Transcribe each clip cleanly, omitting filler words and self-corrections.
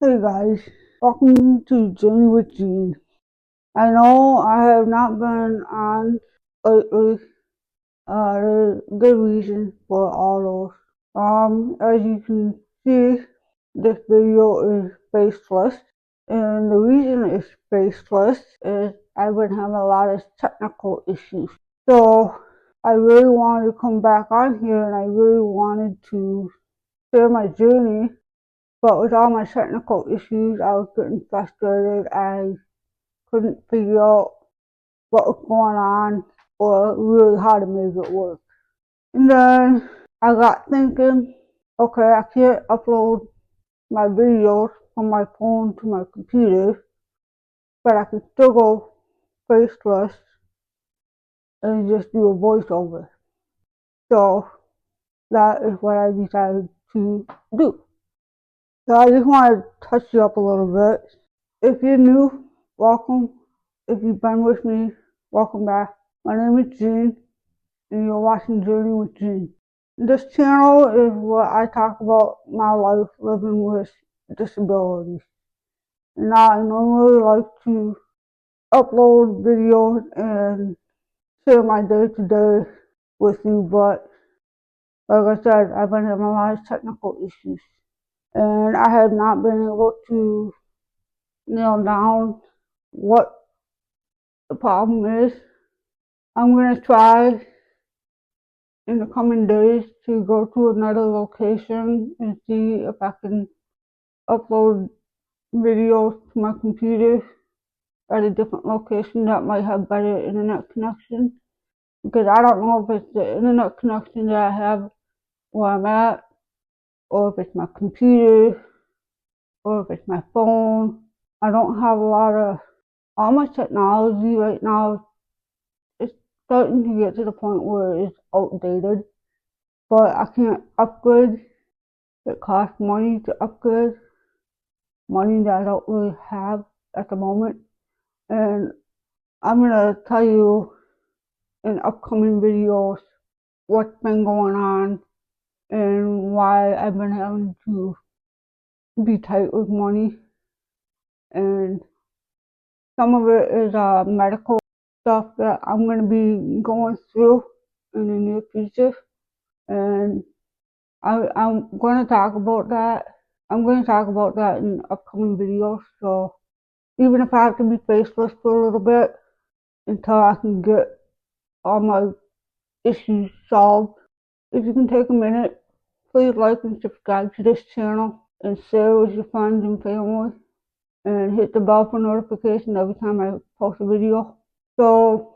Hey guys, welcome to Journey with Gene. I know I have not been on lately. There's a good reason for all those. As you can see, this video is faceless, and the reason it's faceless is I've been having a lot of technical issues. So I really wanted to come back on here, and I really wanted to share my journey. But with all my technical issues, I was getting frustrated. I couldn't figure out what was going on or really how to make it work. And then I got thinking, okay, I can't upload my videos from my phone to my computer, but I can still go faceless and just do a voiceover. So that is what I decided to do. So I just want to touch you up a little bit. If you're new, welcome. If you've been with me, welcome back. My name is Gene, and you're watching Journey with Gene. This channel is where I talk about my life living with disabilities. And I normally like to upload videos and share my day-to-day with you, but like I said, I've been having a lot of technical issues. And I have not been able to nail down what the problem is. I'm going to try in the coming days to go to another location and see if I can upload videos to my computer at a different location that might have better internet connection. Because I don't know if it's the internet connection that I have where I'm at, or if it's my computer, or if it's my phone. I don't have a lot of, all my technology right now is starting to get to the point where it's outdated, but I can't upgrade. It costs money to upgrade, money that I don't really have at the moment. And I'm gonna tell you in upcoming videos what's been going on and why I've been having to be tight with money. And some of it is medical stuff that I'm gonna be going through in the near future. And I'm going to talk about that. I'm going to talk about that in upcoming videos. So even if I have to be faceless for a little bit until I can get all my issues solved, if you can take a minute, please like and subscribe to this channel and share with your friends and family and hit the bell for notification every time I post a video. So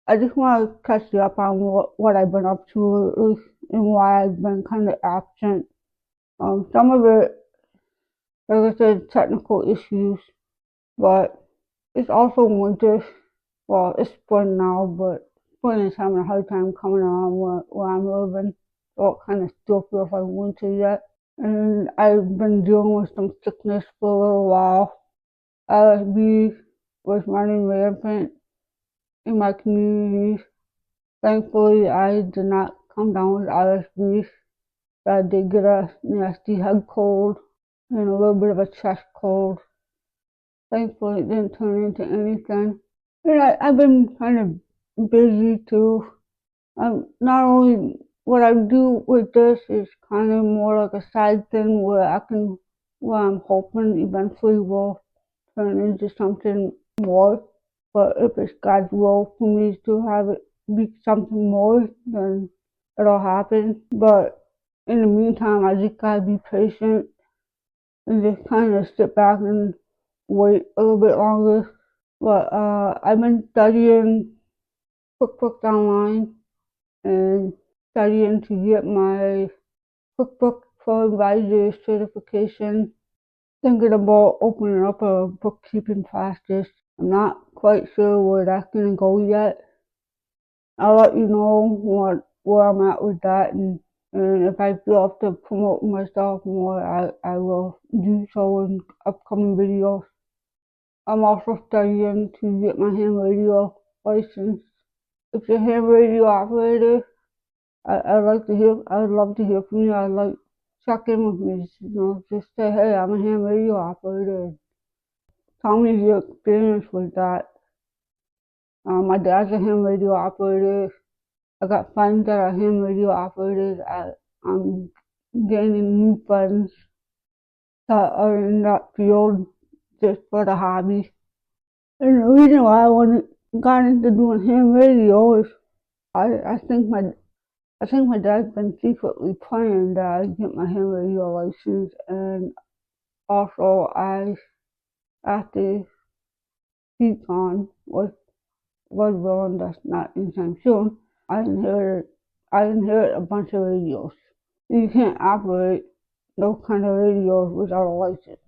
I just want to catch you up on what I've been up to lately and why I've been kind of absent. Some of it, like I said, technical issues, but it's also winter. Well, it's spring now, but spring is having a hard time coming around where I'm living. So it kind of still feels like winter yet. And I've been dealing with some sickness for a little while. LSB was running rampant in my community. Thankfully, I did not come down with LSB. I did get a nasty head cold and a little bit of a chest cold. Thankfully, it didn't turn into anything. And I've been kind of busy too. Not only what I do with this is kind of more like a side thing where I'm hoping eventually will turn into something more. But if it's God's will for me to have it be something more, then it'll happen. But in the meantime, I just gotta be patient and just kind of sit back and wait a little bit longer. But I've been studying QuickBooks Online and studying to get my QuickBooks Pro Advisor certification. Thinking about opening up a bookkeeping practice. I'm not quite sure where that's gonna go yet. I'll let you know where I'm at with that, and if I feel have to promote myself more, I will do so in upcoming videos. I'm also studying to get my ham radio license. If you're a ham radio operator, I'd love to hear from you. I'd like check in with me, just say, hey, I'm a ham radio operator. Tell me your experience with that. My dad's a ham radio operator. I got friends that are ham radio operators. I'm gaining new friends that are in that field just for the hobby. And the reason why got into doing ham radio is I think my dad's been secretly praying that I get my ham radio license, and also I after he's gone was willing that's not anytime soon. I inherited a bunch of radios. You can't operate those kind of radios without a license.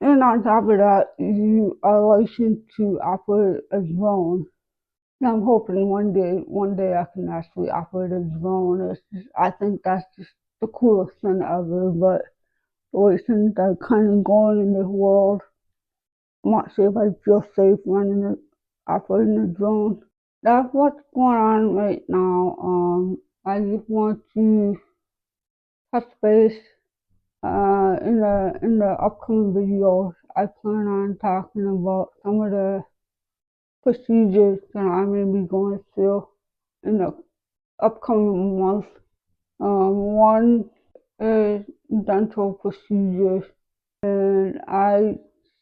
And on top of that, you are licensed to operate a drone. And I'm hoping one day I can actually operate a drone. I think that's just the coolest thing ever. But the way things are kind of going in this world, I'm not sure if I feel safe operating a drone. That's what's going on right now. I just want to touch base. In the upcoming videos, I plan on talking about some of the procedures that I'm going to be going through in the upcoming month. One is dental procedures, and I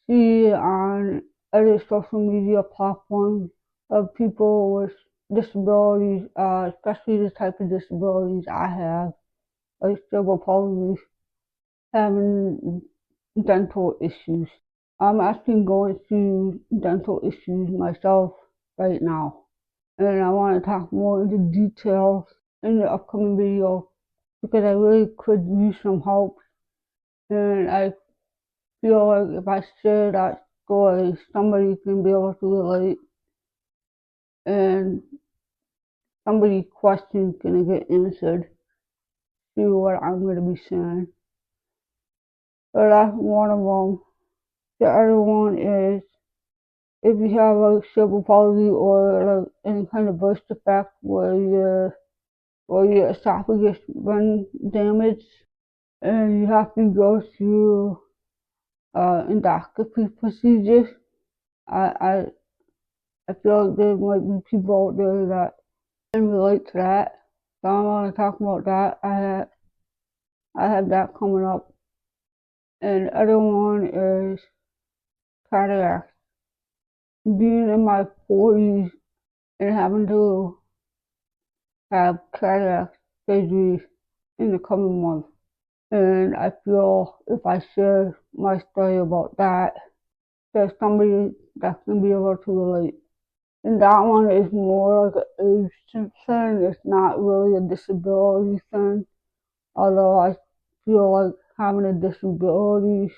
see on other social media platforms of people with disabilities, especially the type of disabilities I have, like cerebral palsy, having dental issues. I'm actually going through dental issues myself right now, and I want to talk more into details in the upcoming video because I really could use some help, and I feel like if I share that story, somebody can be able to relate, and somebody's question's gonna get answered through what I'm gonna be saying. So that's one of them. The other one is if you have a cerebral palsy or like any kind of birth defect where your esophagus been damaged and you have to go through endoscopy procedures. I I feel like there might be people out there that can relate to that. So I want to talk about that. I have that coming up. And the other one is cataract. Being in my 40s and having to have cataract surgery in the coming month. And I feel if I share my story about that, there's somebody that can be able to relate. And that one is more like an age concern. It's not really a disability thing. Although I feel like having a disability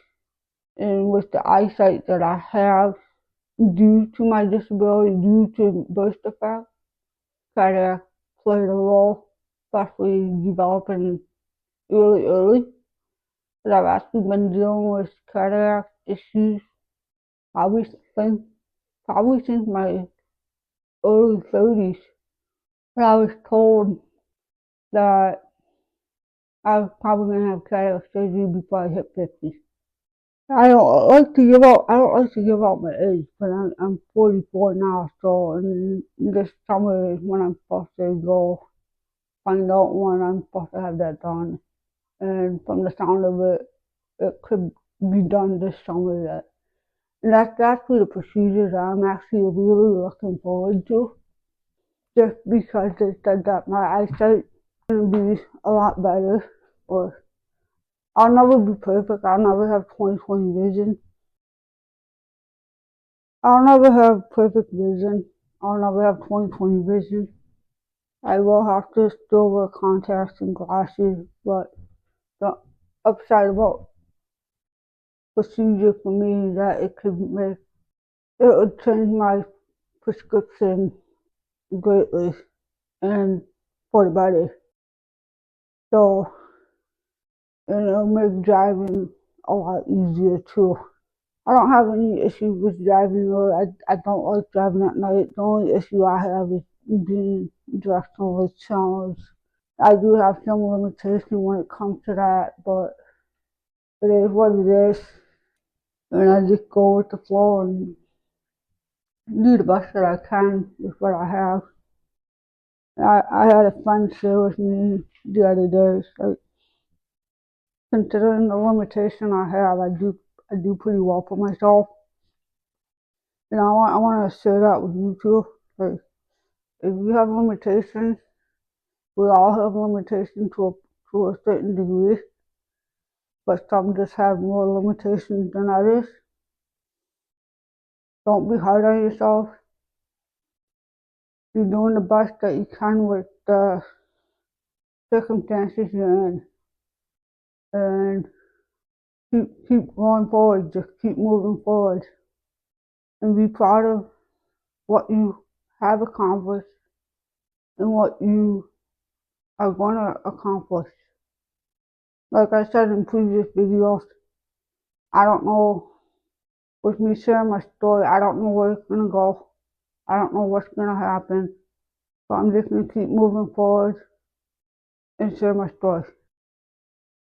and with the eyesight that I have due to my disability, due to birth defect, cataract played a role, especially developing really early. But I've actually been dealing with cataract issues probably since, probably since my early 30s. But I was told that I was probably gonna have cataract surgery before I hit 50. I don't like to give out my age, but I'm 44 now, so this summer is when I'm supposed to go find out when I'm supposed to have that done. And from the sound of it, it could be done this summer yet. And that's actually the procedure that I'm actually really looking forward to, just because they said that my eyesight is going to be a lot better. Or I'll never be perfect. I'll never have 20/20 vision. I'll never have perfect vision. I'll never have 20/20 vision. I will have to still wear contacts and glasses, but the upside about procedure for me is that it would change my prescription greatly and for the better. So, and it'll make driving a lot easier too. I don't have any issues with driving, or I don't like driving at night. The only issue I have is being directionally challenged. I do have some limitation when it comes to that, but it is what it is, and I just go with the flow and do the best that I can with what I have. I had a friend share with me the other day, like considering the limitation I have, I do pretty well for myself. And I want to share that with you too. Like if you have limitations, we all have limitations to a certain degree, but some just have more limitations than others. Don't be hard on yourself. You're doing the best that you can with the circumstances you're in, and keep going forward. Just keep moving forward, and be proud of what you have accomplished and what you are going to accomplish. Like I said in previous videos, I don't know, with me sharing my story, I don't know where it's going to go. I don't know what's going to happen. So I'm just going to keep moving forward and share my story,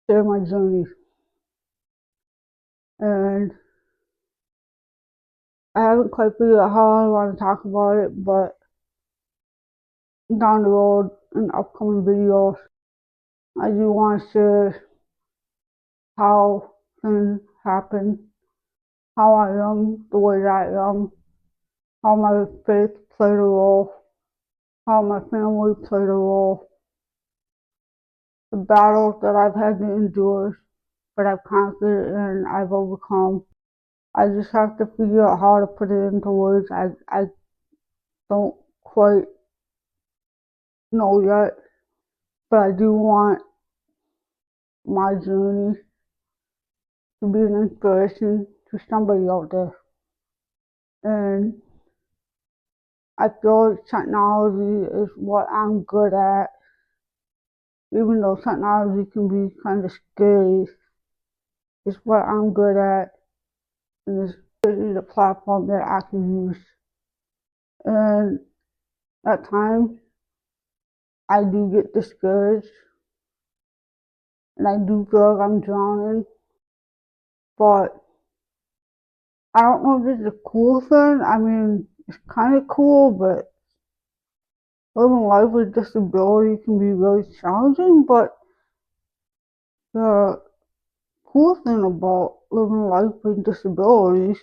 share my journey. And I haven't quite figured out how I want to talk about it, but down the road in upcoming videos, I do want to share how things happen, how I am the way that I am, how my faith played a role, how my family played a role, the battles that I've had to endure, but I've conquered and I've overcome. I just have to figure out how to put it into words. I don't quite know yet, but I do want my journey to be an inspiration to somebody out there. And I feel like technology is what I'm good at, even though technology can be kind of scary. It's what I'm good at, and it's really the platform that I can use. And at times, I do get discouraged, and I do feel like I'm drowning, but I don't know if it's a cool thing. I mean, it's kind of cool, but living life with disability can be really challenging. But the cool thing about living life with disabilities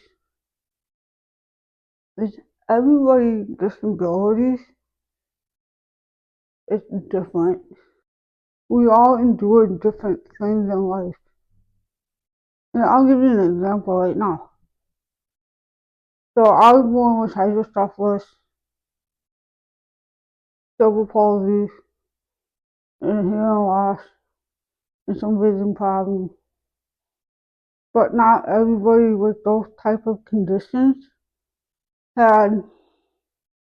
is everybody with disabilities is different. We all endure different things in life. And I'll give you an example right now. So I was born with hydrocephalus, cerebral palsy, and hearing loss, and some vision problems. But not everybody with those type of conditions had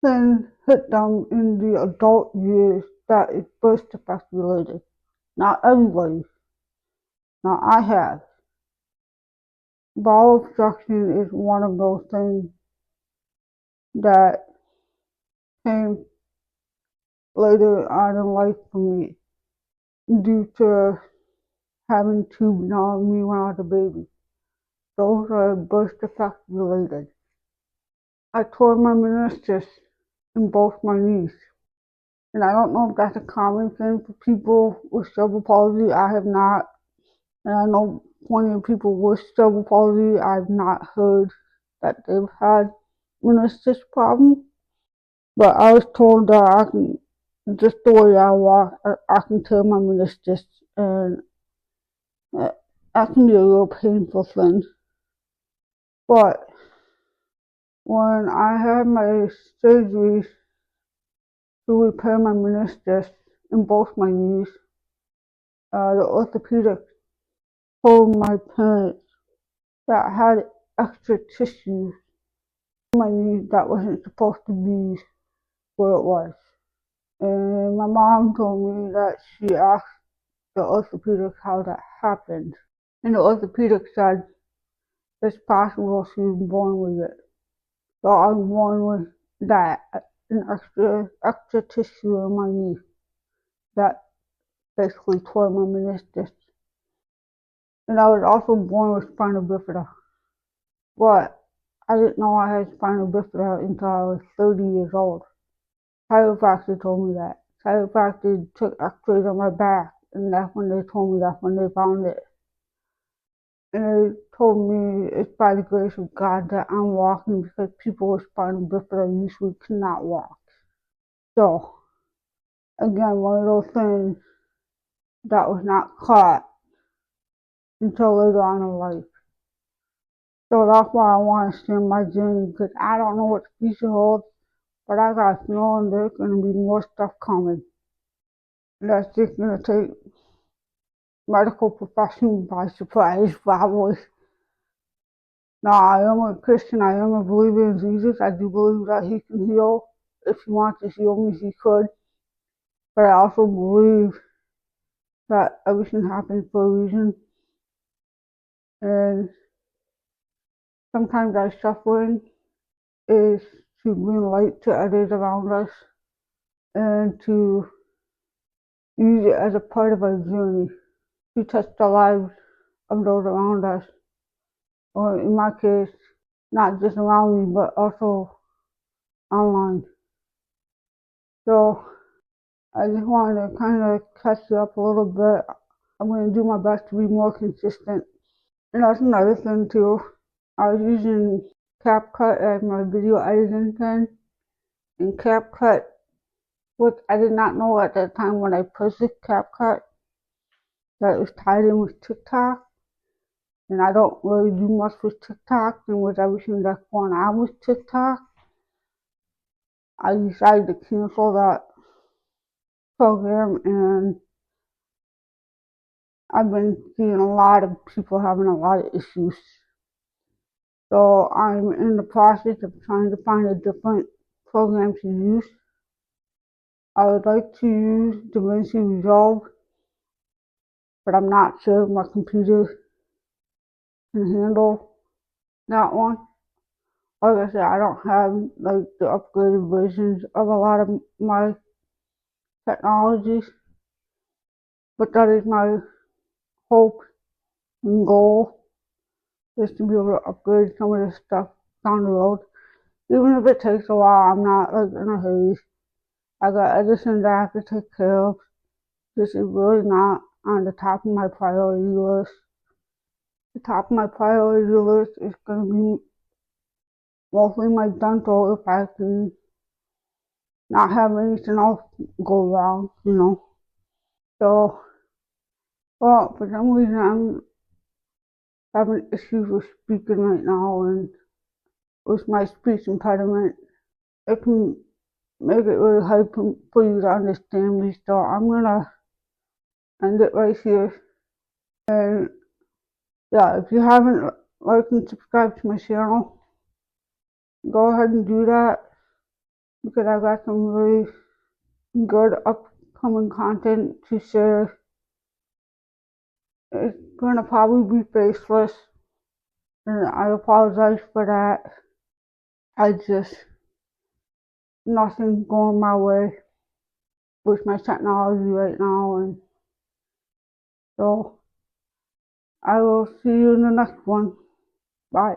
things hit them in the adult years that is birth defect related. Not everybody. Now I have. Bowel obstruction is one of those things that came later on in life for me due to having tubes on me when I was a baby. Those are birth defect related. I tore my meniscus in both my knees. And I don't know if that's a common thing for people with cerebral palsy. I have not. And I know plenty of people with cerebral palsy. I've not heard that they've had meniscus problems. But I was told that I can, just the way I walk, I can tear my meniscus. And that can be a real painful thing. But when I had my surgery to repair my meniscus in both my knees, the orthopedic told my parents that I had extra tissue in my knees that wasn't supposed to be where it was. And my mom told me that she asked the orthopedic how that happened. And the orthopedic said it's possible she was born with it. So I was born with that, an extra tissue in my knee that basically tore my meniscus. And I was also born with spina bifida. But I didn't know I had spina bifida until I was 30 years old. Chiropractor told me that. Chiropractor took x-rays on my back, and that's when they told me that's when they found it. And they told me it's by the grace of God that I'm walking because people with spina bifida usually cannot walk. So, again, one of those things that was not caught until later on in life. So that's why I want to share my journey because I don't know what the future holds, but I got a feeling there's going to be more stuff coming. And that's just going to take medical profession by surprise, probably. Now, I am a Christian. I am a believer in Jesus. I do believe that He can heal. If He wants to heal me, He could. But I also believe that everything happens for a reason. And sometimes our suffering is to bring light to others around us and to use it as a part of our journey to touch the lives of those around us, or in my case, not just around me, but also online. So I just wanted to kind of catch you up a little bit. I'm going to do my best to be more consistent. And that's another thing too. I was using CapCut as my video editing thing, and CapCut, which I did not know at that time when I purchased CapCut, that it was tied in with TikTok. And I don't really do much with TikTok, and with everything that's going on with TikTok, I decided to cancel that program, and I've been seeing a lot of people having a lot of issues. So I'm in the process of trying to find a different program to use. I would like to use DaVinci Resolve, but I'm not sure if my computer can handle that one. Like I said, I don't have like the upgraded versions of a lot of my technologies, but that is my hope and goal, is to be able to upgrade some of this stuff down the road. Even if it takes a while, I'm not like in a hurry. I got other things I have to take care of. This is really not on the top of my priority list. The top of my priority list is going to be mostly my dental if I can not have anything else go wrong. So, well, for some reason I'm having issues with speaking right now, and with my speech impediment, it can make it really hard for you to understand me. So I'm gonna end it right here. And yeah, if you haven't liked and subscribed to my channel, go ahead and do that because I got some really good upcoming content to share. It's gonna probably be faceless, and I apologize for that. I just nothing's going my way with my technology right now, and so I will see you in the next one. Bye.